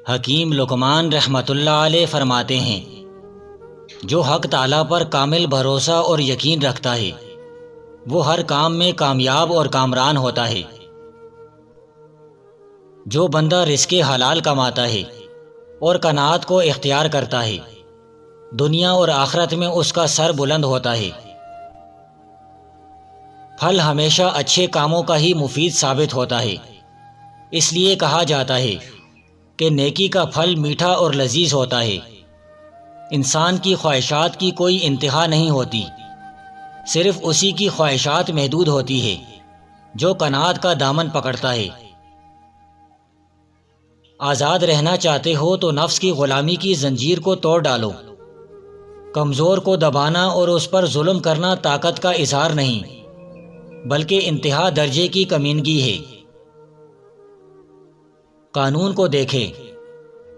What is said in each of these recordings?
حکیم لقمان رحمۃ اللہ علیہ فرماتے ہیں، جو حق تعالیٰ پر کامل بھروسہ اور یقین رکھتا ہے وہ ہر کام میں کامیاب اور کامران ہوتا ہے۔ جو بندہ رزق حلال کماتا ہے اور قناعت کو اختیار کرتا ہے، دنیا اور آخرت میں اس کا سر بلند ہوتا ہے۔ پھل ہمیشہ اچھے کاموں کا ہی مفید ثابت ہوتا ہے، اس لیے کہا جاتا ہے کہ نیکی کا پھل میٹھا اور لذیذ ہوتا ہے۔ انسان کی خواہشات کی کوئی انتہا نہیں ہوتی، صرف اسی کی خواہشات محدود ہوتی ہے جو قناعت کا دامن پکڑتا ہے۔ آزاد رہنا چاہتے ہو تو نفس کی غلامی کی زنجیر کو توڑ ڈالو۔ کمزور کو دبانا اور اس پر ظلم کرنا طاقت کا اظہار نہیں بلکہ انتہا درجے کی کمینگی ہے۔ قانون کو دیکھے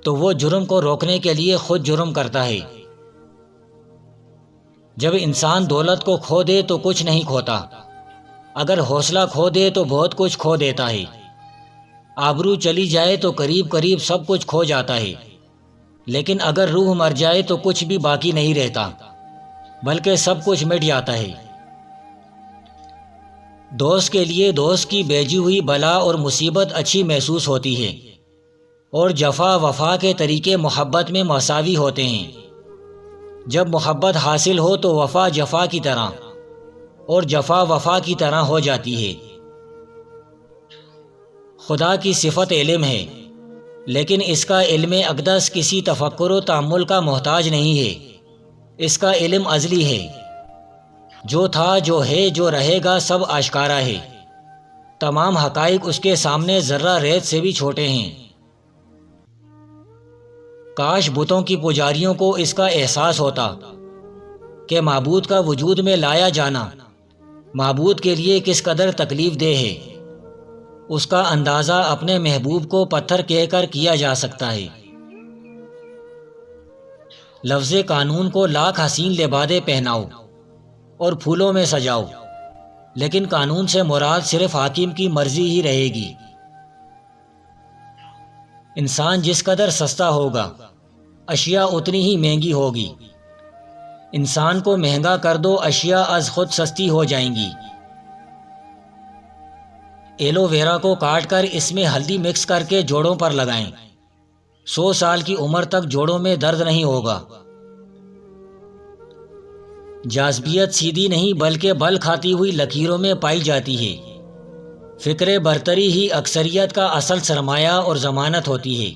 تو وہ جرم کو روکنے کے لیے خود جرم کرتا ہے۔ جب انسان دولت کو کھو دے تو کچھ نہیں کھوتا، اگر حوصلہ کھو دے تو بہت کچھ کھو دیتا ہے۔ آبرو چلی جائے تو قریب قریب سب کچھ کھو جاتا ہے، لیکن اگر روح مر جائے تو کچھ بھی باقی نہیں رہتا بلکہ سب کچھ مٹ جاتا ہے۔ دوست کے لیے دوست کی بیجی ہوئی بلا اور مصیبت اچھی محسوس ہوتی ہے، اور جفا وفا کے طریقے محبت میں مساوی ہوتے ہیں۔ جب محبت حاصل ہو تو وفا جفا کی طرح اور جفا وفا کی طرح ہو جاتی ہے۔ خدا کی صفت علم ہے، لیکن اس کا علم اقدس کسی تفکر و تأمل کا محتاج نہیں ہے۔ اس کا علم ازلی ہے، جو تھا، جو ہے، جو رہے گا، سب آشکارا ہے۔ تمام حقائق اس کے سامنے ذرہ ریت سے بھی چھوٹے ہیں۔ کاش بتوں کی پجاریوں کو اس کا احساس ہوتا کہ معبود کا وجود میں لایا جانا معبود کے لیے کس قدر تکلیف دہ ہے۔ اس کا اندازہ اپنے محبوب کو پتھر کہہ کر کیا جا سکتا ہے۔ لفظ قانون کو لاکھ حسین لبادے پہناؤ اور پھولوں میں سجاؤ، لیکن قانون سے مراد صرف حاکم کی مرضی ہی رہے گی۔ انسان جس قدر سستا ہوگا اشیاء اتنی ہی مہنگی ہوگی۔ انسان کو مہنگا کر دو، اشیاء از خود سستی ہو جائیں گی۔ ایلو ویرا کو کاٹ کر اس میں ہلدی مکس کر کے جوڑوں پر لگائیں، 100 سال کی عمر تک جوڑوں میں درد نہیں ہوگا۔ جاذبیت سیدھی نہیں بلکہ بل کھاتی ہوئی لکیروں میں پائی جاتی ہے۔ فکر برتری ہی اکثریت کا اصل سرمایہ اور ضمانت ہوتی ہے۔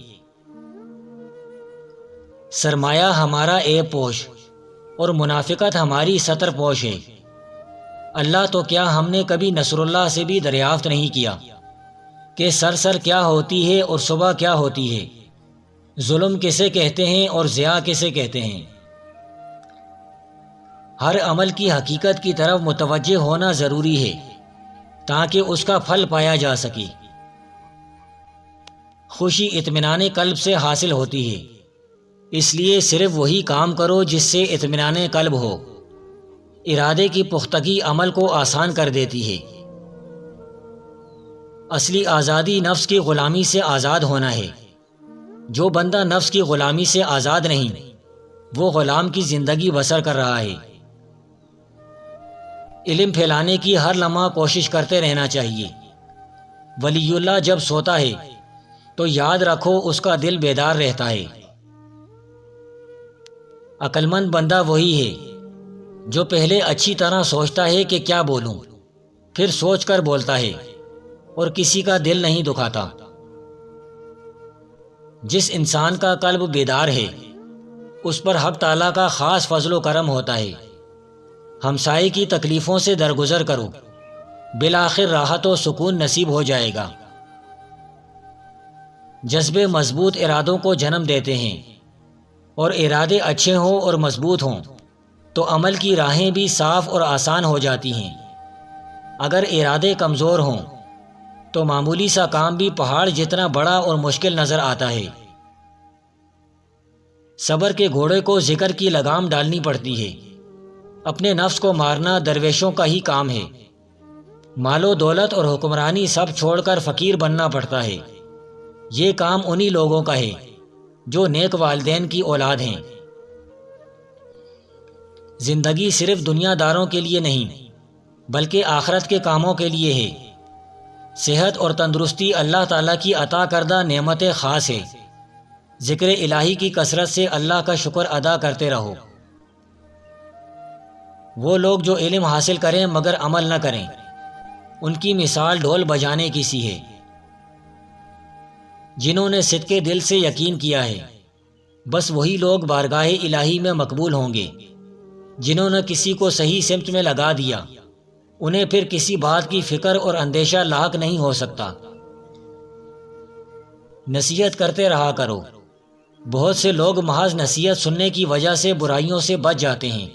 سرمایہ ہمارا عیب پوش اور منافقت ہماری ستر پوش ہے۔ اللہ تو کیا ہم نے کبھی نصر اللہ سے بھی دریافت نہیں کیا کہ سر کیا ہوتی ہے اور صبح کیا ہوتی ہے، ظلم کسے کہتے ہیں اور ضیاء کسے کہتے ہیں۔ ہر عمل کی حقیقت کی طرف متوجہ ہونا ضروری ہے تاکہ اس کا پھل پایا جا سکے۔ خوشی اطمینان قلب سے حاصل ہوتی ہے، اس لیے صرف وہی کام کرو جس سے اطمینان قلب ہو۔ ارادے کی پختگی عمل کو آسان کر دیتی ہے۔ اصلی آزادی نفس کی غلامی سے آزاد ہونا ہے۔ جو بندہ نفس کی غلامی سے آزاد نہیں، وہ غلام کی زندگی بسر کر رہا ہے۔ علم پھیلانے کی ہر لمحہ کوشش کرتے رہنا چاہیے۔ ولی اللہ جب سوتا ہے تو یاد رکھو اس کا دل بیدار رہتا ہے۔ عقل مند بندہ وہی ہے جو پہلے اچھی طرح سوچتا ہے کہ کیا بولوں، پھر سوچ کر بولتا ہے اور کسی کا دل نہیں دکھاتا۔ جس انسان کا قلب بیدار ہے اس پر حق تعالیٰ کا خاص فضل و کرم ہوتا ہے۔ ہمسائے کی تکلیفوں سے درگزر کرو، بالآخر راحت و سکون نصیب ہو جائے گا۔ جذبے مضبوط ارادوں کو جنم دیتے ہیں، اور ارادے اچھے ہوں اور مضبوط ہوں تو عمل کی راہیں بھی صاف اور آسان ہو جاتی ہیں۔ اگر ارادے کمزور ہوں تو معمولی سا کام بھی پہاڑ جتنا بڑا اور مشکل نظر آتا ہے۔ صبر کے گھوڑے کو ذکر کی لگام ڈالنی پڑتی ہے۔ اپنے نفس کو مارنا درویشوں کا ہی کام ہے۔ مال و دولت اور حکمرانی سب چھوڑ کر فقیر بننا پڑتا ہے۔ یہ کام انہی لوگوں کا ہے جو نیک والدین کی اولاد ہیں۔ زندگی صرف دنیا داروں کے لیے نہیں بلکہ آخرت کے کاموں کے لیے ہے۔ صحت اور تندرستی اللہ تعالیٰ کی عطا کردہ نعمت خاص ہے۔ ذکر الہی کی کثرت سے اللہ کا شکر ادا کرتے رہو۔ وہ لوگ جو علم حاصل کریں مگر عمل نہ کریں، ان کی مثال ڈھول بجانے کی سی ہے۔ جنہوں نے صدقے دل سے یقین کیا ہے، بس وہی لوگ بارگاہ الہی میں مقبول ہوں گے۔ جنہوں نے کسی کو صحیح سمت میں لگا دیا، انہیں پھر کسی بات کی فکر اور اندیشہ لاحق نہیں ہو سکتا۔ نصیحت کرتے رہا کرو۔ بہت سے لوگ محض نصیحت سننے کی وجہ سے برائیوں سے بچ جاتے ہیں۔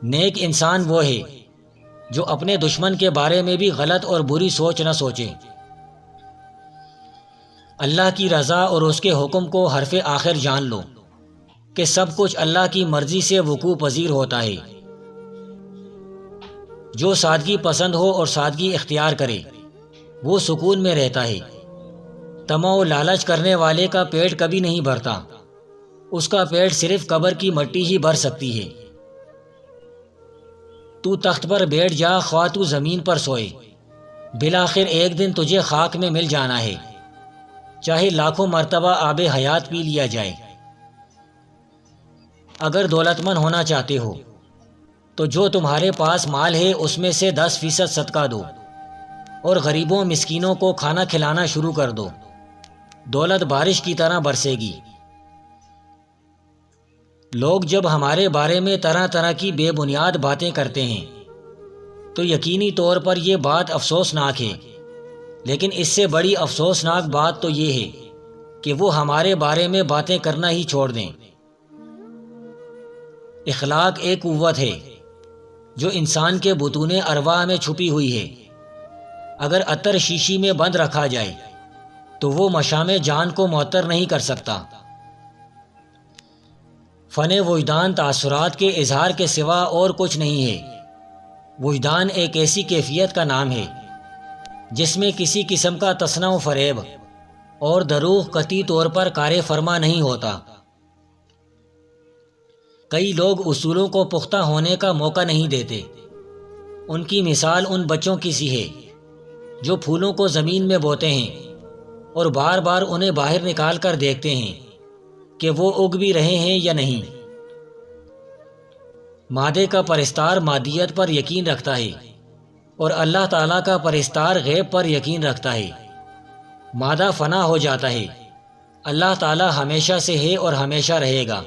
نیک انسان وہ ہے جو اپنے دشمن کے بارے میں بھی غلط اور بری سوچ نہ سوچے۔ اللہ کی رضا اور اس کے حکم کو حرف آخر جان لو کہ سب کچھ اللہ کی مرضی سے وقوع پذیر ہوتا ہے۔ جو سادگی پسند ہو اور سادگی اختیار کرے وہ سکون میں رہتا ہے۔ طمع و لالچ کرنے والے کا پیٹ کبھی نہیں بھرتا، اس کا پیٹ صرف قبر کی مٹی ہی بھر سکتی ہے۔ تو تخت پر بیٹھ جا خواہ تو زمین پر سوئے، بالآخر ایک دن تجھے خاک میں مل جانا ہے، چاہے لاکھوں مرتبہ آب حیات پی لیا جائے۔ اگر دولت مند ہونا چاہتے ہو تو جو تمہارے پاس مال ہے اس میں سے 10% صدقہ دو اور غریبوں مسکینوں کو کھانا کھلانا شروع کر دو، دولت بارش کی طرح برسے گی۔ لوگ جب ہمارے بارے میں طرح طرح کی بے بنیاد باتیں کرتے ہیں تو یقینی طور پر یہ بات افسوسناک ہے، لیکن اس سے بڑی افسوسناک بات تو یہ ہے کہ وہ ہمارے بارے میں باتیں کرنا ہی چھوڑ دیں۔ اخلاق ایک قوت ہے جو انسان کے بطون ارواح میں چھپی ہوئی ہے۔ اگر عطر شیشی میں بند رکھا جائے تو وہ مشام جان کو معطر نہیں کر سکتا۔ فن وجدان تاثرات کے اظہار کے سوا اور کچھ نہیں ہے۔ وجدان ایک ایسی کیفیت کا نام ہے جس میں کسی قسم کا تصنع و فریب اور دروغ قطعی طور پر کار فرما نہیں ہوتا۔ کئی لوگ اصولوں کو پختہ ہونے کا موقع نہیں دیتے۔ ان کی مثال ان بچوں کی سی ہے جو پھولوں کو زمین میں بوتے ہیں اور بار بار انہیں باہر نکال کر دیکھتے ہیں کہ وہ اگ بھی رہے ہیں یا نہیں۔ مادے کا پرستار مادیت پر یقین رکھتا ہے اور اللہ تعالیٰ کا پرستار غیب پر یقین رکھتا ہے۔ مادہ فنا ہو جاتا ہے، اللہ تعالیٰ ہمیشہ سے ہے اور ہمیشہ رہے گا۔